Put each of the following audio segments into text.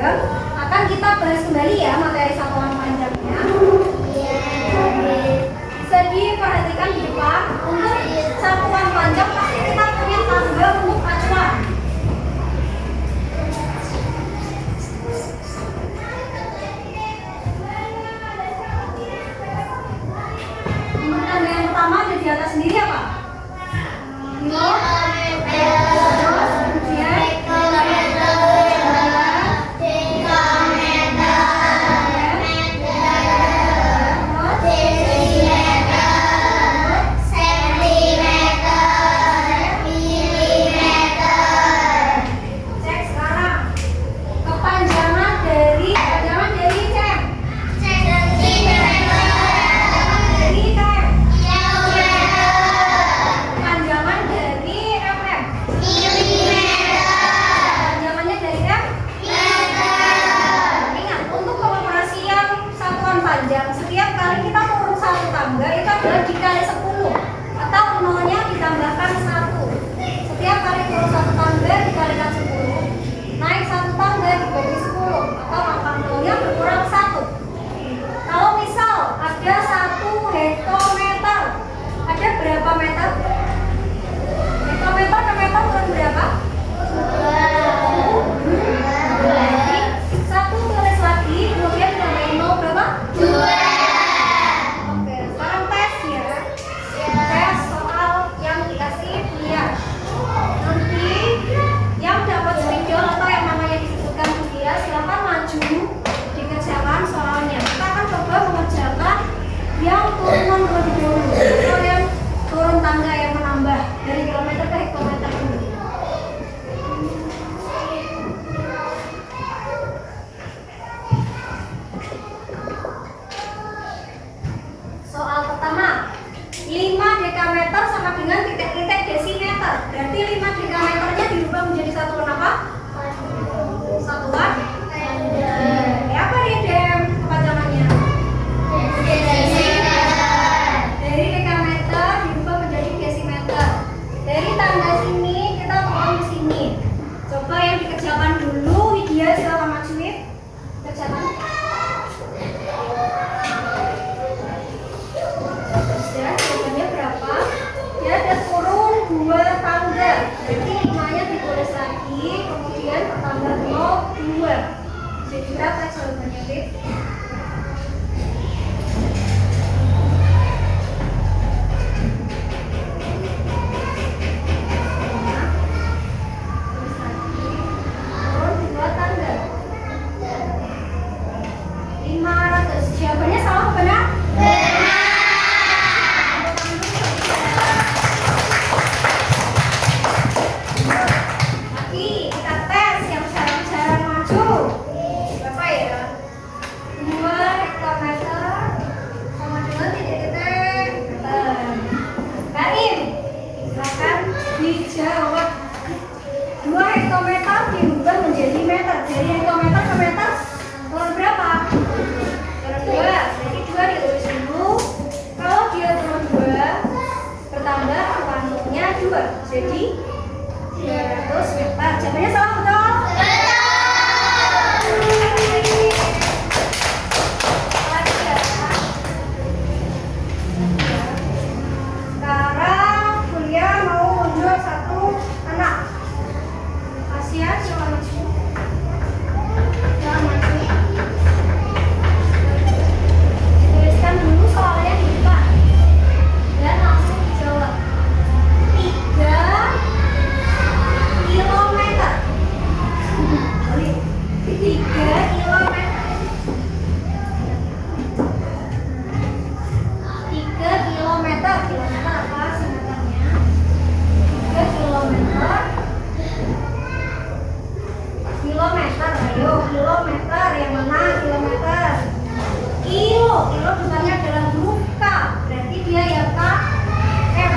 panjang akan kita bahas kembali ya materi satuan panjangnya. Jadi perhatikan di depan, untuk satuan panjang pasti kita punya tangga untuk acuan. Untuk tangga yang pertama ada di atas sendiri apa? Setiap kali kita turun satu tangga itu adalah dikali 10 atau nolnya ditambahkan 1. Setiap kali turun satu tangga dikalikan 10, naik satu tangga dibagi 10 atau angka nolnya berkurang 1. Kalau misal ada 1 hektometer, ada berapa meter? Hektometer ke meter turun berapa? 1 tulis lagi, kemudian tambahin 0 berapa? 2. Silahkan maju dikerjakan soalnya. Kita akan coba mengerjakan yang turunan lebih dulu atau yang turun tangga yang menambah dari kilometer ke hektometer dulu. Soal pertama, 5 dekameter sama dengan titik-titik desimeter. Berarti 5 dekameternya dirubah menjadi satuan apa? Satuan apa nih Dem kepanjangannya? Dari dekameter dirubah menjadi desimeter. Dari tangga sini kita turun ke sini. Coba yang dikerjakan dulu, Widya silakan majuin. Kerjakan. Ya, jawabannya berapa? Ya, ada turun 2 tangga. Berarti 5-nya ditulis lagi, kemudian bertambah 2. Jadi berapa jawabannya, Beb? Tulis lagi, turun 2 tangga. 500. Jawabannya salah benar? Dijawab. 2 hektometer dirubah menjadi meter. Dari hektometer ke meter turun berapa? Turun 2. Jadi 2 ditulis dulu. Kalau dia turun 2 bertambah angkanya 2. Jadi 200 meter. Jawabannya salah betul? Tuliskan dulu soalnya di depan dan langsung dijawab. 3 kilometer. 3 kilometer. 3 kilometer. Kilometer apa singkatannya? 3 kilometer. Kilometer, ayo kilometer yang mana kilometer? Kilo bentuknya adalah huruf K, berarti dia ya K, N.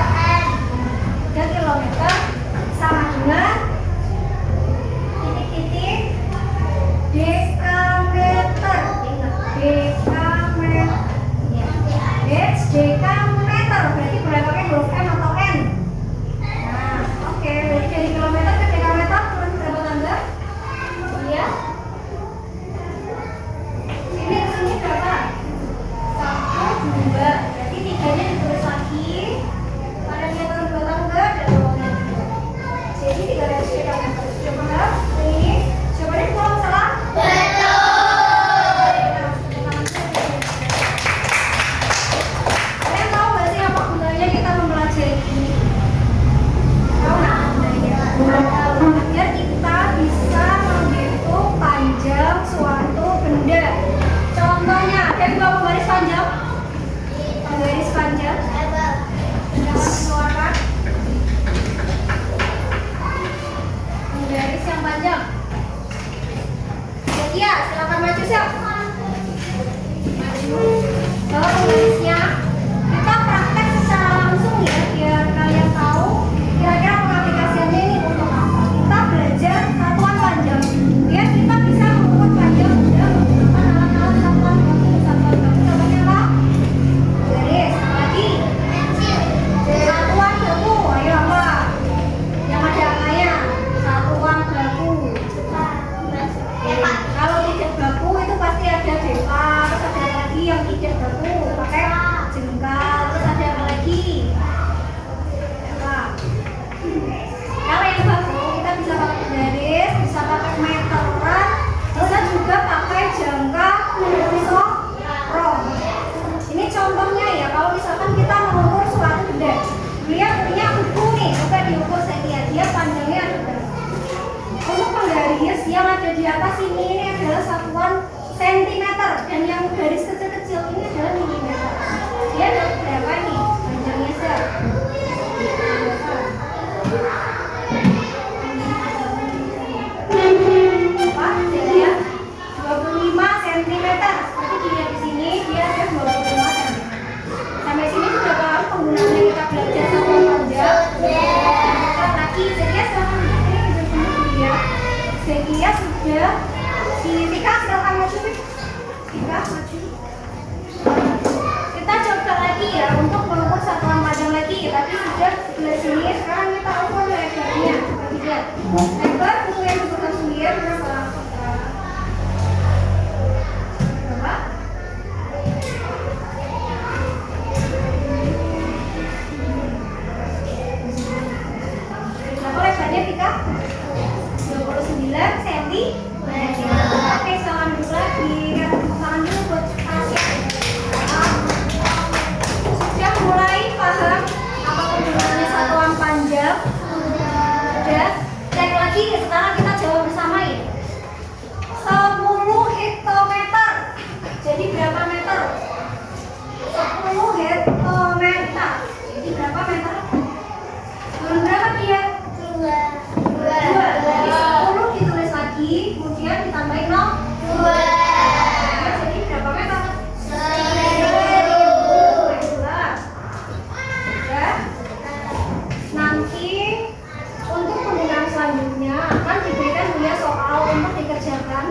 3 kilometer sama dengan titik-titik dekameter. Ingat dekameter. Ya, dekameter berarti boleh pakai huruf M atau N. Nah, oke, berarti dari kilometer ke dekameter turun berapa tangga? Iya. garis panjang. Jangan dikeluarkan. Garis yang panjang. Ya, silakan maju siap. Maju. Bawa garisnya. Kita praktek secara langsung ya, biar kalian tahu kira-kira pengaplikasiannya ini untuk apa. Kita belajar satuan panjang. Biar kita bisa mengukur panjang sudah menggunakan alat-alat satuan baku. Satuan baku contohnya apa? Garis. Lagi. Satuan baku. Ayo apa? Yang ada angkanya. Satuan baku. Kalau tidak baku itu pasti ada depa, terus ada lagi yang tidak baku pakai jengkal, terus ada apa lagi? Nah, kalau yang baku kita bisa pakai garis, bisa pakai meteran, bisa juga pakai jangka isorom. Ini contohnya ya, kalau misalkan kita mengukur suatu benda, dia punya buku nih, coba diukur saya lihat dia panjangnya ada berapa. Untuk penggaris yang ada di atas ini adalah satuan sentimeter dan yang garis kecil-kecil ini adalah milimeter. Dia ada berapa nih panjangnya sir? Apa? Jadi ya 25 cm. Seperti dilihat di sini dia ada 25 cm. Sampai sini sudah paham penggunaannya kita belajar satuan panjang. Lagi jadi ya silahkan ya. Jadi ya sudah si Tika silakan maju. Tika maju. Kita coba lagi ya untuk mengukur satuan panjang lagi. Tadi sudah sebelah sini, sekarang kita ukur lebarnya. Coba lihat. Lebar untuk yang disebutkan sendiri berapa? Berapa? Berapa lebarnya Tika? 29 cm. Oke, salam dulu lagi. Salam dulu buat pasien. Sudah mulai paham apa penggunaannya satuan panjang? Sudah. Cek lagi. Sekarang kita jawab bersama ya. 10 hektometer. Jadi berapa meter? 10 hektometer. Jadi berapa meter? Turun berapa dia? 2. Jadi 10 ditulis lagi, kemudian ditambahin 0. 2. Jadi berapa meter? 1000. Ya. Nanti untuk penggunaan selanjutnya akan diberikan dunia soal untuk dikerjakan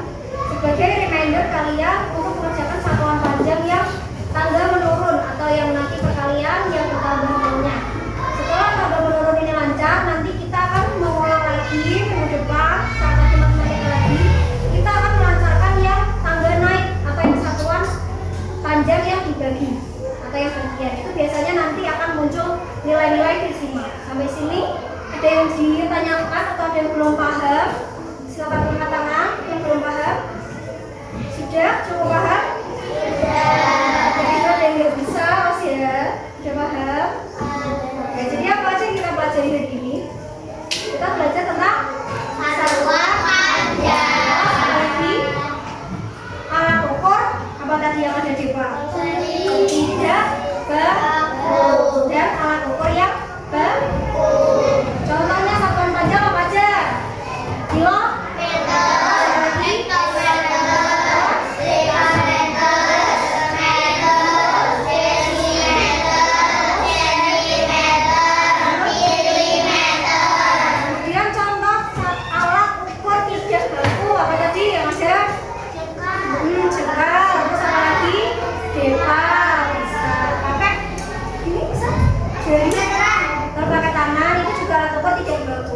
sebagai reminder kalian untuk mengerjakan satuan panjang yang tangga menurun atau yang nanti perkalian yang bertambah nolnya. Setelah tangga menurun ini lancar, nanti kita akan mengulang lagi minggu depan saat lagi matematika lagi. Kita akan melancarkan yang tangga naik atau yang satuan panjang yang dibagi atau yang bagian. Itu biasanya nanti akan muncul nilai-nilai desimal. Sampai sini ada yang ditanyakan atau ada yang belum paham? Silakan angkat tangan yang belum paham. Sudah cukup paham? Jadi itu ada yang nggak bisa, Mas ya? Sudah paham? Oke, jadi apa aja yang kita pelajari hari ini? Kita belajar tentang satuan panjang. Lagi alat ukur apa tadi yang ada di bawah? Tidak baku dan alat ukur yang baku. Contohnya satuan panjang apa aja? Kilometer.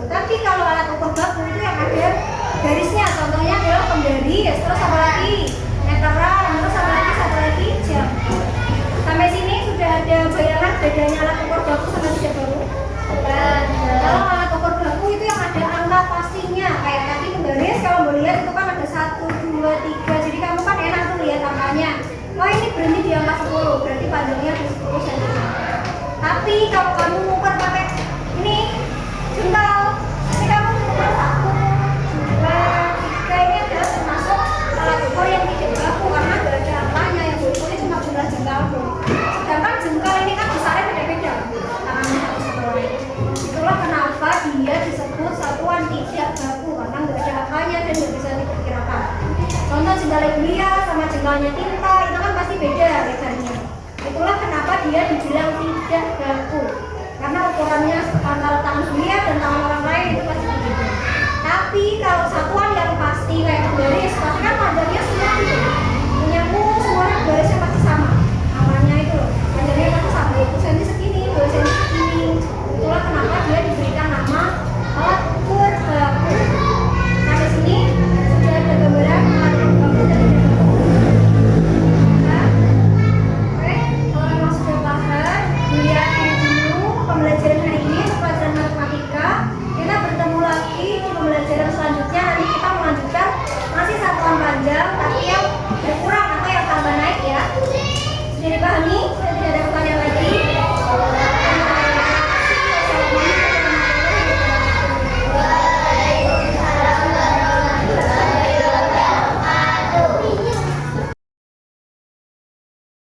Tapi kalau alat ukur baku itu yang ada garisnya, contohnya adalah penggaris, terus apa lagi? Meteran, terus apa lagi? Satu lagi jam. Sampai sini sudah ada bayangan bedanya alat ukur baku sama tidak baku? Kalau alat ukur baku itu yang ada angka pastinya, kayak tadi penggaris kalau mau lihat itu kan ada 1, 2, 3. Jadi kamu kan enak tuh lihat angkanya. Oh ini berhenti di angka 10, berarti panjangnya ada 10 cm. Tapi kalau kamu ukur pakai ini jengkal, ini kamu ukur 1, 2, 3, ini adalah termasuk alat ukur yang tidak baku karena nggak ada angkanya, yang diukur cuma jumlah jengkalmu. Sedangkan jengkal Contoh jengkal kuliah sama jengkalnya tinta itu kan pasti beda lebarnya. Itulah kenapa dia dibilang tidak baku, karena ukurannya antara tangan kuliah dan tangan orang lain itu pasti berbeda. Tapi kalau satuan yang pasti kayak garis, pasti kan panjangnya semua gitu. Punyamu semuanya garisnya pasti sama. Namanya itu loh, panjangnya pasti sama. 20 cm segini, 2 cm segini. Itulah kenapa dia diberikan nama alat ukur baku. Sampai sini sudah ada gambaran alat ukur baku dan tidak baku. Nah, oke, kalau memang sudah paham, dilihat dulu pembelajaran hari ini untuk pelajaran matematika. Kita bertemu lagi di pembelajaran selanjutnya. Nanti kita melanjutkan masih satuan panjang tapi yang berkurang atau yang tambah naik ya. Sudah dipahami?